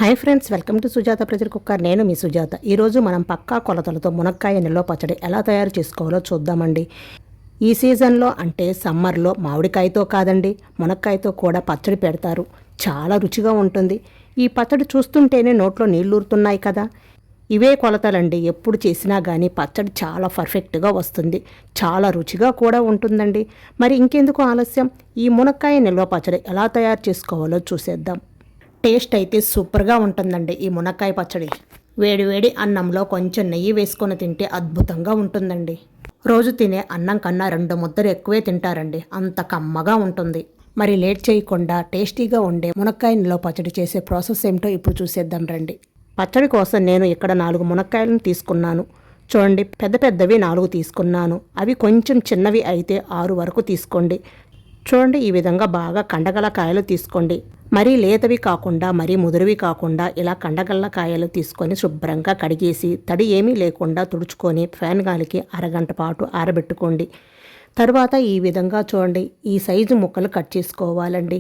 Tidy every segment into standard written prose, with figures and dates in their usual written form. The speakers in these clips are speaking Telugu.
Hi friends, welcome to Sujatha pressure cooker. నేను మీ సుజాత. ఈరోజు మనం పక్కా కొలతలతో మునక్కాయ నిల్వ పచ్చడి ఎలా తయారు చేసుకోవాలో చూద్దామండి. ఈ సీజన్లో అంటే సమ్మర్లో మామిడికాయతో కాదండి, మునక్కాయతో కూడా పచ్చడి పెడతారు. చాలా రుచిగా ఉంటుంది. ఈ పచ్చడి చూస్తుంటేనే నోట్లో నీళ్లూరుతున్నాయి కదా. ఇవే కొలతలండి, ఎప్పుడు చేసినా కానీ పచ్చడి చాలా పర్ఫెక్ట్గా వస్తుంది. చాలా రుచిగా కూడా ఉంటుందండి. మరి ఇంకెందుకు ఆలస్యం, ఈ మునక్కాయ నిల్వ పచ్చడి ఎలా తయారు చేసుకోవాలో చూసేద్దాం. టేస్ట్ అయితే సూపర్గా ఉంటుందండి ఈ మునక్కాయ పచ్చడి. వేడి వేడి అన్నంలో కొంచెం నెయ్యి వేసుకొని తింటే అద్భుతంగా ఉంటుందండి. రోజు తినే అన్నం కన్నా 2 ముద్దలు ఎక్కువే తింటారండి, అంత కమ్మగా ఉంటుంది. మరి లేట్ చేయకుండా టేస్టీగా ఉండే మునక్కాయ నిల్వ పచ్చడి చేసే ప్రాసెస్ ఏమిటో ఇప్పుడు చూసేద్దాం రండి. పచ్చడి కోసం నేను ఇక్కడ 4 మునక్కాయలను తీసుకున్నాను. చూడండి, పెద్ద పెద్దవి 4 తీసుకున్నాను. అవి కొంచెం చిన్నవి అయితే 6 వరకు తీసుకోండి. చూడండి, ఈ విధంగా బాగా కండగల కాయలు తీసుకోండి. మరీ లేతవి కాకుండా మరీ ముదురువి కాకుండా ఇలా కండగల్ల కాయలు తీసుకొని శుభ్రంగా కడిగేసి తడి ఏమీ లేకుండా తుడుచుకొని ఫ్యాన్ గాలికి అరగంట పాటు ఆరబెట్టుకోండి. తర్వాత ఈ విధంగా చూడండి, ఈ సైజు ముక్కలు కట్ చేసుకోవాలండి.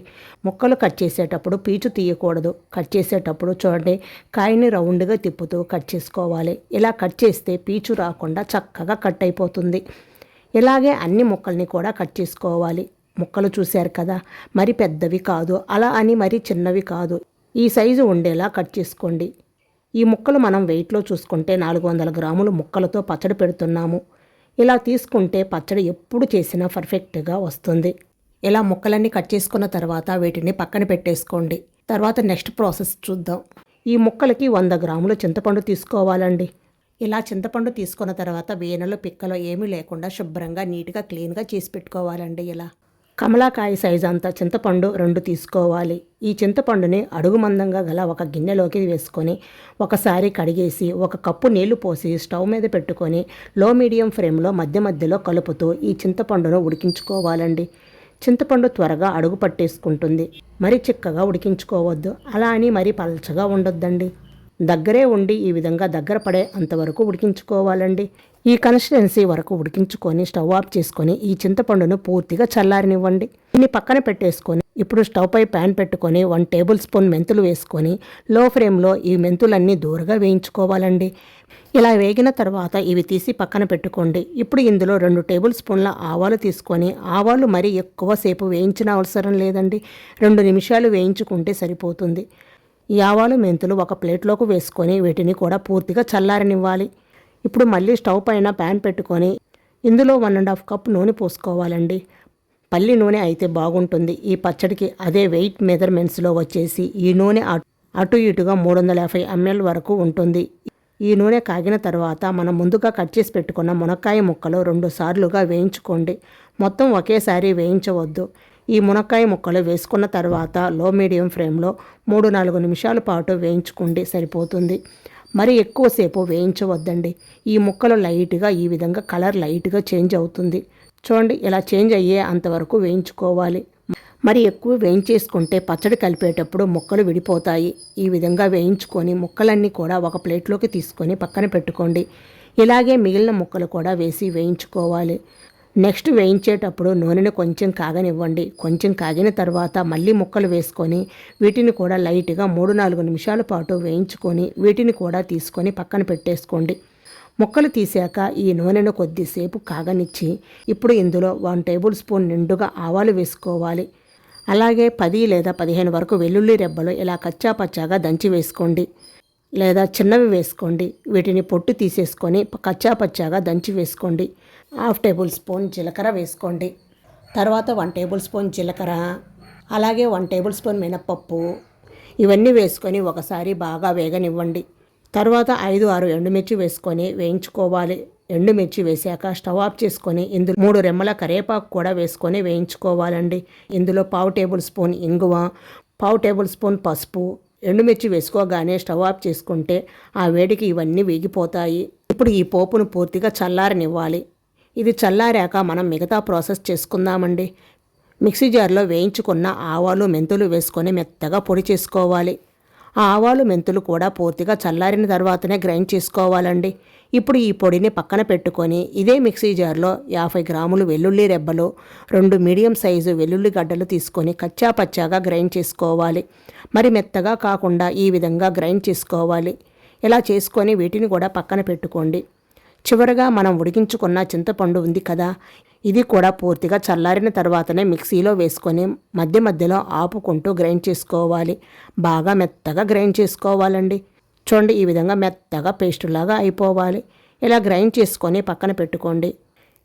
ముక్కలు కట్ చేసేటప్పుడు పీచు తీయకూడదు. కట్ చేసేటప్పుడు చూడండి, కాయని రౌండ్గా తిప్పుతూ కట్ చేసుకోవాలి. ఇలా కట్ చేస్తే పీచు రాకుండా చక్కగా కట్ అయిపోతుంది. ఇలాగే అన్ని ముక్కల్ని కూడా కట్ చేసుకోవాలి. ముక్కలు చూశారు కదా, మరి పెద్దవి కాదు, అలా అని మరి చిన్నవి కాదు, ఈ సైజు ఉండేలా కట్ చేసుకోండి. ఈ ముక్కలు మనం వెయిట్లో చూసుకుంటే 400 గ్రాములు ముక్కలతో పచ్చడి పెడుతున్నాము. ఇలా తీసుకుంటే పచ్చడి ఎప్పుడు చేసినా పర్ఫెక్ట్గా వస్తుంది. ఇలా ముక్కలన్నీ కట్ చేసుకున్న తర్వాత వీటిని పక్కన పెట్టేసుకోండి. తర్వాత నెక్స్ట్ ప్రాసెస్ చూద్దాం. ఈ ముక్కలకి 100 గ్రాములు చింతపండు తీసుకోవాలండి. ఇలా చింతపండు తీసుకున్న తర్వాత వీనలు పిక్కలు ఏమీ లేకుండా శుభ్రంగా నీట్గా క్లీన్గా చేసి పెట్టుకోవాలండి. ఇలా కమలాకాయ సైజు అంతా చింతపండు 2 తీసుకోవాలి. ఈ చింతపండుని అడుగు మందంగా గల ఒక గిన్నెలోకి వేసుకొని ఒకసారి కడిగేసి 1 కప్పు నీళ్లు పోసి స్టవ్ మీద పెట్టుకొని లో మీడియం ఫ్లేమ్లో మధ్య మధ్యలో కలుపుతూ ఈ చింతపండును ఉడికించుకోవాలండి. చింతపండు త్వరగా అడుగు పట్టేసుకుంటుంది. మరి చిక్కగా ఉడికించుకోవద్దు, అలా అని మరీ పల్చగా ఉండొద్దండి. దగ్గరే ఉండి ఈ విధంగా దగ్గర పడే అంతవరకు ఉడికించుకోవాలండి. ఈ కన్సిస్టెన్సీ వరకు ఉడికించుకొని స్టవ్ ఆఫ్ చేసుకొని ఈ చింతపండును పూర్తిగా చల్లారనివ్వండి. దీన్ని పక్కన పెట్టేసుకొని ఇప్పుడు స్టవ్ పై ప్యాన్ పెట్టుకొని 1 టేబుల్ స్పూన్ మెంతులు వేసుకొని లో ఫ్లేమ్లో ఈ మెంతులన్నీ దూరగా వేయించుకోవాలండి. ఇలా వేగిన తర్వాత ఇవి తీసి పక్కన పెట్టుకోండి. ఇప్పుడు ఇందులో 2 టేబుల్ స్పూన్ల ఆవాలు తీసుకొని, ఆవాలు మరీ ఎక్కువసేపు వేయించిన అవసరం లేదండి, 2 నిమిషాలు వేయించుకుంటే సరిపోతుంది. ఈ ఆవాలు మెంతులు ఒక ప్లేట్లోకి వేసుకొని వీటిని కూడా పూర్తిగా చల్లారనివ్వాలి. ఇప్పుడు మళ్ళీ స్టవ్ పైన ప్యాన్ పెట్టుకొని ఇందులో 1.5 కప్ నూనె పోసుకోవాలండి. పల్లి నూనె అయితే బాగుంటుంది ఈ పచ్చడికి. అదే వెయిట్ మెజర్మెంట్స్లో వచ్చేసి ఈ నూనె అటు ఇటుగా 350 ml వరకు ఉంటుంది. ఈ నూనె కాగిన తర్వాత మనం ముందుగా కట్ చేసి పెట్టుకున్న మునక్కాయ ముక్కలు 2 సార్లుగా వేయించుకోండి. మొత్తం ఒకేసారి వేయించవద్దు. ఈ మునక్కాయ ముక్కలు వేసుకున్న తర్వాత లో మీడియం ఫ్లేమ్లో 3-4 నిమిషాల పాటు వేయించుకోండి, సరిపోతుంది. మరి ఎక్కువసేపు వేయించవద్దండి. ఈ ముక్కలు లైట్గా ఈ విధంగా కలర్ లైట్గా చేంజ్ అవుతుంది. చూడండి, ఇలా చేంజ్ అయ్యే అంతవరకు వేయించుకోవాలి. మరి ఎక్కువ వేయించేసుకుంటే పచ్చడి కలిపేటప్పుడు ముక్కలు విడిపోతాయి. ఈ విధంగా వేయించుకొని ముక్కలన్నీ కూడా ఒక ప్లేట్లోకి తీసుకొని పక్కన పెట్టుకోండి. ఇలాగే మిగిలిన ముక్కలు కూడా వేసి వేయించుకోవాలి. నెక్స్ట్ వేయించేటప్పుడు నూనెను కొంచెం కాగనివ్వండి. కొంచెం కాగిన తర్వాత మళ్ళీ ముక్కలు వేసుకొని వీటిని కూడా లైట్గా 3-4 నిమిషాల పాటు వేయించుకొని వీటిని కూడా తీసుకొని పక్కన పెట్టేసుకోండి. ముక్కలు తీసాక ఈ నూనెను కొద్దిసేపు కాగనిచ్చి ఇప్పుడు ఇందులో 1 టేబుల్ స్పూన్ నిండుగా ఆవాలు వేసుకోవాలి. అలాగే 10 లేదా 15 వరకు వెల్లుల్లి రెబ్బలు ఇలా కచ్చా పచ్చాగా దంచి వేసుకోండి, లేదా చిన్నవి వేసుకోండి. వీటిని పొట్టు తీసేసుకొని కచ్చా పచ్చాగా దంచి వేసుకోండి. 1/2 టేబుల్ స్పూన్ జీలకర్ర వేసుకోండి. తర్వాత 1 టేబుల్ స్పూన్ జీలకర్ర, అలాగే 1 టేబుల్ స్పూన్ మినప్పప్పు, ఇవన్నీ వేసుకొని ఒకసారి బాగా వేగనివ్వండి. తర్వాత 5-6 ఎండుమిర్చి వేసుకొని వేయించుకోవాలి. ఎండుమిర్చి వేసాక స్టవ్ ఆఫ్ చేసుకొని ఇందులో 3 రెమ్మల కరివేపాకు కూడా వేసుకొని వేయించుకోవాలండి. ఇందులో 1/2 టేబుల్ స్పూన్ ఇంగువ, 1/2 టేబుల్ స్పూన్ పసుపు, ఎండుమిర్చి వేసుకోగానే స్టవ్ ఆఫ్ చేసుకుంటే ఆ వేడికి ఇవన్నీ వేగిపోతాయి. ఇప్పుడు ఈ పోపును పూర్తిగా చల్లారనివ్వాలి. ఇది చల్లారాక మనం మిగతా ప్రాసెస్ చేసుకుందామండి. మిక్సీ జార్లో వేయించుకున్న ఆవాలు మెంతులు వేసుకొని మెత్తగా పొడి చేసుకోవాలి. ఆ ఆవాలు మెంతులు కూడా పూర్తిగా చల్లారిన తర్వాతనే గ్రైండ్ చేసుకోవాలండి. ఇప్పుడు ఈ పొడిని పక్కన పెట్టుకొని ఇదే మిక్సీ జార్లో 50 గ్రాములు వెల్లుల్లి రెబ్బలు, 2 మీడియం సైజు వెల్లుల్లి గడ్డలు తీసుకొని కచ్చా పచ్చాగా గ్రైండ్ చేసుకోవాలి. మరి మెత్తగా కాకుండా ఈ విధంగా గ్రైండ్ చేసుకోవాలి. ఇలా చేసుకొని వీటిని కూడా పక్కన పెట్టుకోండి. చివరగా మనం ఉడికించుకున్న చింతపండు ఉంది కదా, ఇది కూడా పూర్తిగా చల్లారిన తర్వాతనే మిక్సీలో వేసుకొని మధ్య మధ్యలో ఆపుకుంటూ గ్రైండ్ చేసుకోవాలి. బాగా మెత్తగా గ్రైండ్ చేసుకోవాలండి. చూడండి, ఈ విధంగా మెత్తగా పేస్టులాగా అయిపోవాలి. ఇలా గ్రైండ్ చేసుకొని పక్కన పెట్టుకోండి.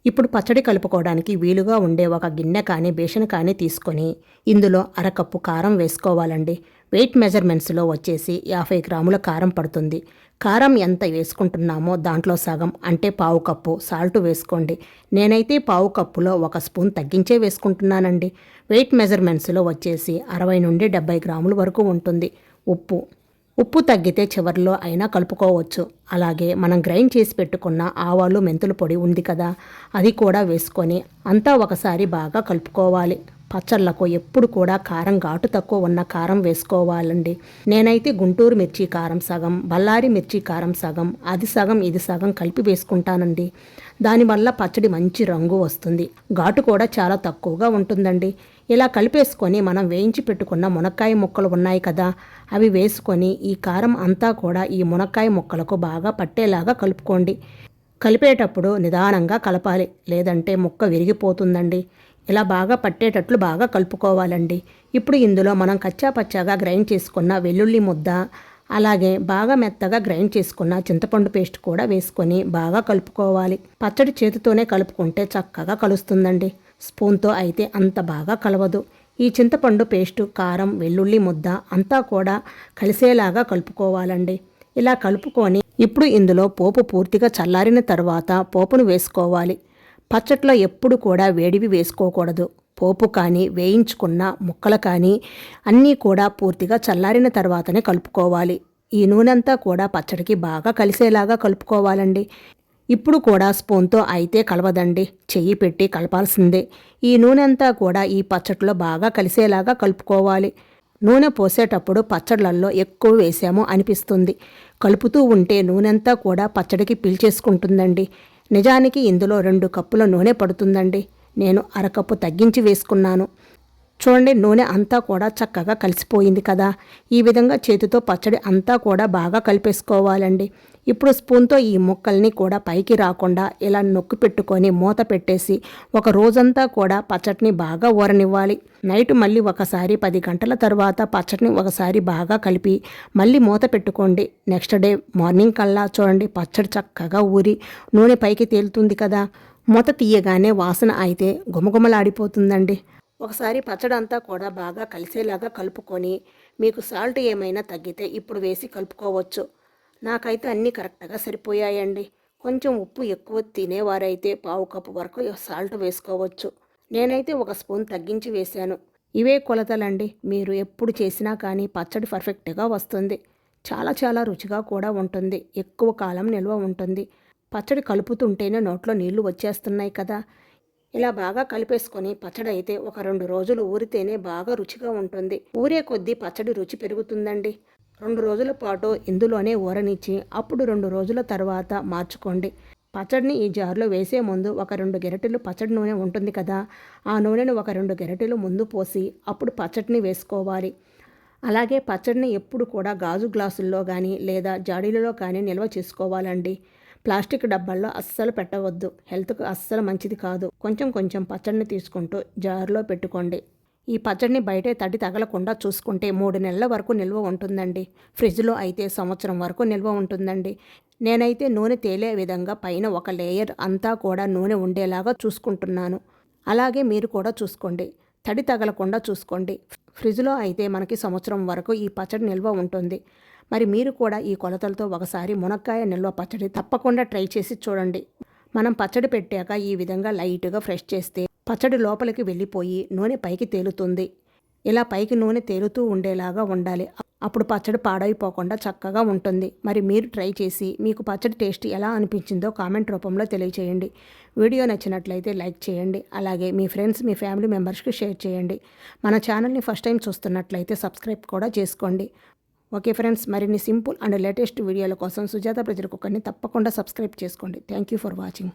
ఇప్పుడు పచ్చడి కలుపుకోవడానికి వీలుగా ఉండే ఒక గిన్నె కానీ బేషన్ కానీ తీసుకొని ఇందులో అరకప్పు కారం వేసుకోవాలండి. వెయిట్ మెజర్మెంట్స్లో వచ్చేసి 50 గ్రాముల కారం పడుతుంది. కారం ఎంత వేసుకుంటున్నామో దాంట్లో సగం అంటే పావు కప్పు సాల్ట్ వేసుకోండి. నేనైతే పావు కప్పులో 1 స్పూన్ తగ్గించే వేసుకుంటున్నానండి. వెయిట్ మెజర్మెంట్స్లో వచ్చేసి 60 నుండి 70 గ్రాముల వరకు ఉంటుంది. ఉప్పు తగ్గితే చివరిలో అయినా కలుపుకోవచ్చు. అలాగే మనం గ్రైండ్ చేసి పెట్టుకున్న ఆవాలు మెంతుల పొడి ఉంది కదా, అది కూడా వేసుకొని అంతా ఒకసారి బాగా కలుపుకోవాలి. పచ్చళ్ళకు ఎప్పుడు కూడా కారం ఘాటు తక్కువ ఉన్న కారం వేసుకోవాలండి. నేనైతే గుంటూరు మిర్చి కారం సగం, బళ్ళారి మిర్చి కారం సగం, అది సగం ఇది సగం కలిపి వేసుకుంటానండి. దానివల్ల పచ్చడి మంచి రంగు వస్తుంది. ఘాటు కూడా చాలా తక్కువగా ఉంటుందండి. ఇలా కలిపేసుకొని మనం వేయించి పెట్టుకున్న మునక్కాయ ముక్కలు ఉన్నాయి కదా, అవి వేసుకొని ఈ కారం అంతా కూడా ఈ మునక్కాయ ముక్కలకు బాగా పట్టేలాగా కలుపుకోండి. కలిపేటప్పుడు నిదానంగా కలపాలి, లేదంటే ముక్క విరిగిపోతుందండి. ఇలా బాగా పట్టేటట్లు బాగా కలుపుకోవాలండి. ఇప్పుడు ఇందులో మనం కచ్చా పచ్చాగా గ్రైండ్ చేసుకున్న వెల్లుల్లి ముద్ద, అలాగే బాగా మెత్తగా గ్రైండ్ చేసుకున్న చింతపండు పేస్ట్ కూడా వేసుకొని బాగా కలుపుకోవాలి. పచ్చడి చేతితోనే కలుపుకుంటే చక్కగా కలుస్తుందండి. స్పూన్తో అయితే అంత బాగా కలవదు. ఈ చింతపండు పేస్టు, కారం, వెల్లుల్లి ముద్ద అంతా కూడా కలిసేలాగా కలుపుకోవాలండి. ఇలా కలుపుకొని ఇప్పుడు ఇందులో పోపు పూర్తిగా చల్లారిన తర్వాత పోపును వేసుకోవాలి. పచ్చట్లో ఎప్పుడు కూడా వేడివి వేసుకోకూడదు. పోపు కానీ వేయించుకున్న ముక్కలు కానీ అన్నీ కూడా పూర్తిగా చల్లారిన తర్వాతనే కలుపుకోవాలి. ఈ నూనెంతా కూడా పచ్చడికి బాగా కలిసేలాగా కలుపుకోవాలండి. ఇప్పుడు కూడా స్పూన్తో అయితే కలవదండి, చెయ్యి పెట్టి కలపాల్సిందే. ఈ నూనె అంతా కూడా ఈ పచ్చడిలో బాగా కలిసేలాగా కలుపుకోవాలి. నూనె పోసేటప్పుడు పచ్చళ్ళల్లో ఎక్కువ వేసాము అనిపిస్తుంది. కలుపుతూ ఉంటే నూనెంతా కూడా పచ్చడికి పీల్చేసుకుంటుందండి. నిజానికి ఇందులో 2 కప్పుల నూనె పడుతుందండి. నేను అరకప్పు తగ్గించి వేసుకున్నాను. చూడండి, నూనె అంతా కూడా చక్కగా కలిసిపోయింది కదా. ఈ విధంగా చేతితో పచ్చడి అంతా కూడా బాగా కలిపేసుకోవాలండి. ఇప్పుడు స్పూన్తో ఈ ముక్కల్ని కూడా పైకి రాకుండా ఇలా నొక్కి పెట్టుకొని మూత పెట్టేసి ఒక రోజంతా కూడా పచ్చడిని బాగా ఊరనివ్వాలి. నైట్ మళ్ళీ ఒకసారి 10 గంటల తర్వాత పచ్చడిని ఒకసారి బాగా కలిపి మళ్ళీ మూత పెట్టుకోండి. నెక్స్ట్ డే మార్నింగ్ కల్లా చూడండి, పచ్చడి చక్కగా ఊరి నూనె పైకి తేలుతుంది కదా. మూత తీయగానే వాసన అయితే గుమగుమలాడిపోతుందండి. ఒకసారి పచ్చడి అంతా కూడా బాగా కలిసేలాగా కలుపుకొని మీకు సాల్ట్ ఏమైనా తగ్గితే ఇప్పుడు వేసి కలుపుకోవచ్చు. నాకైతే అన్నీ కరెక్ట్గా సరిపోయాయండి. కొంచెం ఉప్పు ఎక్కువ తినేవారైతే పావు కప్పు వరకు సాల్ట్ వేసుకోవచ్చు. నేనైతే 1 స్పూన్ తగ్గించి వేశాను. ఇవే కొలతలండి. మీరు ఎప్పుడు చేసినా కానీ పచ్చడి పర్ఫెక్ట్గా వస్తుంది. చాలా చాలా రుచిగా కూడా ఉంటుంది. ఎక్కువ కాలం నిల్వ ఉంటుంది. పచ్చడి కలుపుతుంటేనే నోట్లో నీళ్లు వచ్చేస్తున్నాయి కదా. ఇలా బాగా కలిపేసుకొని పచ్చడి అయితే ఒక 2 రోజులు ఊరితేనే బాగా రుచిగా ఉంటుంది. ఊరే కొద్దీ పచ్చడి రుచి పెరుగుతుందండి. 2 రోజుల పాటు ఇందులోనే ఊరనిచ్చి అప్పుడు 2 రోజుల తర్వాత మార్చుకోండి. పచ్చడిని ఈ జార్లో వేసే ముందు ఒక 2 గెరటెలు పచ్చడి నూనె ఉంటుంది కదా, ఆ నూనెను ఒక 2 గెరటెలు ముందు పోసి అప్పుడు పచ్చడిని వేసుకోవాలి. అలాగే పచ్చడిని ఎప్పుడు కూడా గాజు గ్లాసుల్లో కానీ లేదా జాడీలలో కానీ నిల్వ చేసుకోవాలండి. ప్లాస్టిక్ డబ్బాల్లో అస్సలు పెట్టవద్దు. హెల్త్కు అస్సలు మంచిది కాదు. కొంచెం కొంచెం పచ్చడిని తీసుకుంటూ జార్లో పెట్టుకోండి. ఈ పచ్చడిని బయటే తడి తగలకుండా చూసుకుంటే 3 నెలల వరకు నిల్వ ఉంటుందండి. ఫ్రిడ్జ్లో అయితే సంవత్సరం వరకు నిల్వ ఉంటుందండి. నేనైతే నూనె తేలే విధంగా పైన ఒక లేయర్ అంతా కూడా నూనె ఉండేలాగా చూసుకుంటున్నాను. అలాగే మీరు కూడా చూసుకోండి. తడి తగలకుండా చూసుకోండి. ఫ్రిడ్జ్లో అయితే మనకి సంవత్సరం వరకు ఈ పచ్చడి నిల్వ ఉంటుంది. మరి మీరు కూడా ఈ కొలతలతో ఒకసారి మునక్కాయ నిల్వ పచ్చడి తప్పకుండా ట్రై చేసి చూడండి. మనం పచ్చడి పెట్టాక ఈ విధంగా లైట్గా ఫ్రెష్ చేస్తే పచ్చడి లోపలికి వెళ్ళిపోయి నూనె పైకి తేలుతుంది. ఇలా పైకి నూనె తేలుతూ ఉండేలాగా ఉండాలి. అప్పుడు పచ్చడి పాడైపోకుండా చక్కగా ఉంటుంది. మరి మీరు ట్రై చేసి మీకు పచ్చడి టేస్ట్ ఎలా అనిపించిందో కామెంట్ రూపంలో తెలియచేయండి. వీడియో నచ్చినట్లయితే లైక్ చేయండి. అలాగే మీ ఫ్రెండ్స్, మీ ఫ్యామిలీ మెంబర్స్కి షేర్ చేయండి. మన ఛానల్ని ఫస్ట్ టైం చూస్తున్నట్లయితే సబ్స్క్రైబ్ కూడా చేసుకోండి. ఓకే ఫ్రెండ్స్, మరిన్ని సింపుల్ అండ్ లేటెస్ట్ వీడియోల కోసం సుజాత ప్రెషర్ కుక్కర్ని తప్పకుండా సబ్స్క్రైబ్ చేసుకోండి. Thank you for watching.